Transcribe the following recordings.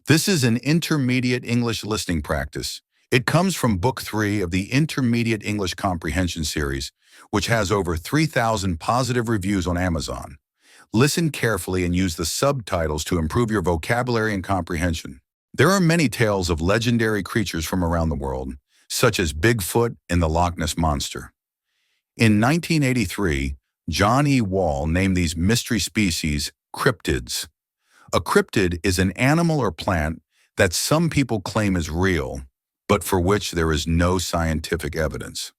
This is an intermediate English listening practice. It comes from Book 3 of the Intermediate English Comprehension series, which has over 3,000 positive reviews on Amazon. Listen carefully and use the subtitles to improve your vocabulary and comprehension. There are many tales of legendary creatures from around the world, such as Bigfoot and the Loch Ness Monster. In 1983, John E. Wall named these mystery species cryptids. A cryptid is an animal or plant that some people claim is real, but for which there is no scientific evidence.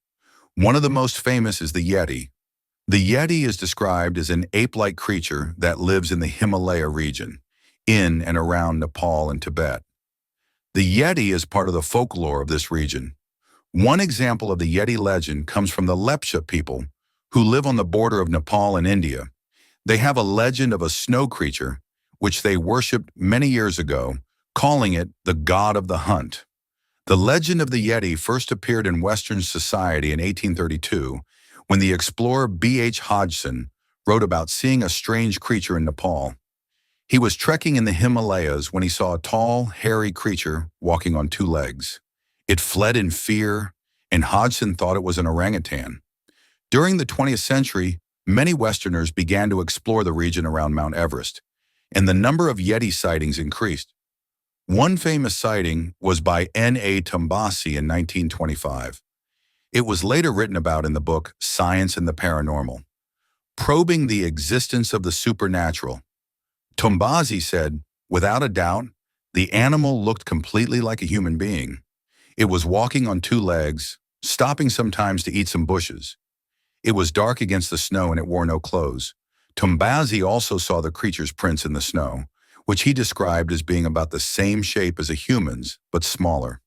One of the most famous is the Yeti. The Yeti is described as an ape-like creature that lives in the Himalaya region, in and around Nepal and Tibet. The Yeti is part of the folklore of this region. One example of the Yeti legend comes from the Lepcha people, who live on the border of Nepal and India. They have a legend of a snow creature, which they worshipped many years ago, calling it the god of the hunt. The legend of the Yeti first appeared in Western society in 1832, when the explorer B.H. Hodgson wrote about seeing a strange creature in Nepal. He was trekking in the Himalayas when he saw a tall, hairy creature walking on two legs. It fled in fear, and Hodgson thought it was an orangutan. During the 20th century, many Westerners began to explore the region around Mount Everest, and the number of Yeti sightings increased. One famous sighting was by N.A. Tombasi in 1925. It was later written about in the book Science and the Paranormal, probing the existence of the supernatural. Tombasi said, without a doubt, the animal looked completely like a human being. It was walking on two legs, stopping sometimes to eat some bushes. It was dark against the snow and it wore no clothes. Tombasi also saw the creature's prints in the snow, which he described as being about the same shape as a human's, but smaller.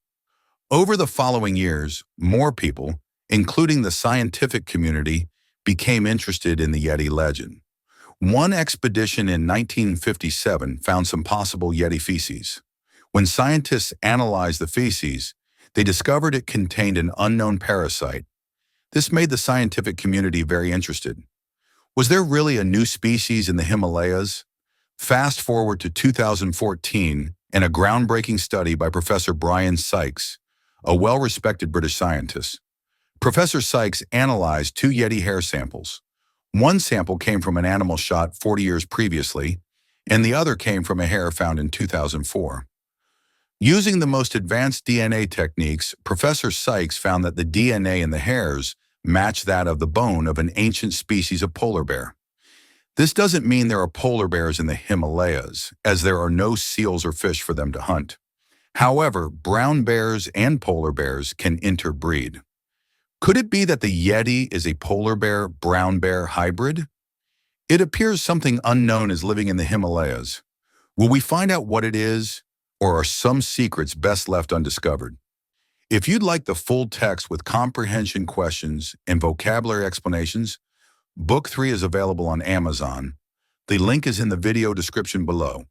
Over the following years, more people, including the scientific community, became interested in the Yeti legend. One expedition in 1957 found some possible Yeti feces. When scientists analyzed the feces, they discovered it contained an unknown parasite. This made the scientific community very interested. Was there really a new species in the Himalayas? Fast forward to 2014 and a groundbreaking study by Professor Brian Sykes, a well-respected British scientist. Professor Sykes analyzed two Yeti hair samples. One sample came from an animal shot 40 years previously, and the other came from a hair found in 2004. Using the most advanced DNA techniques, Professor Sykes found that the DNA in the hairs matched that of the bone of an ancient species of polar bear. This doesn't mean there are polar bears in the Himalayas, as there are no seals or fish for them to hunt. However, brown bears and polar bears can interbreed. Could it be that the Yeti is a polar bear-brown bear hybrid? It appears something unknown is living in the Himalayas. Will we find out what it is, or are some secrets best left undiscovered? If you'd like the full text with comprehension questions and vocabulary explanations, Book 3 is available on Amazon. The link is in the video description below.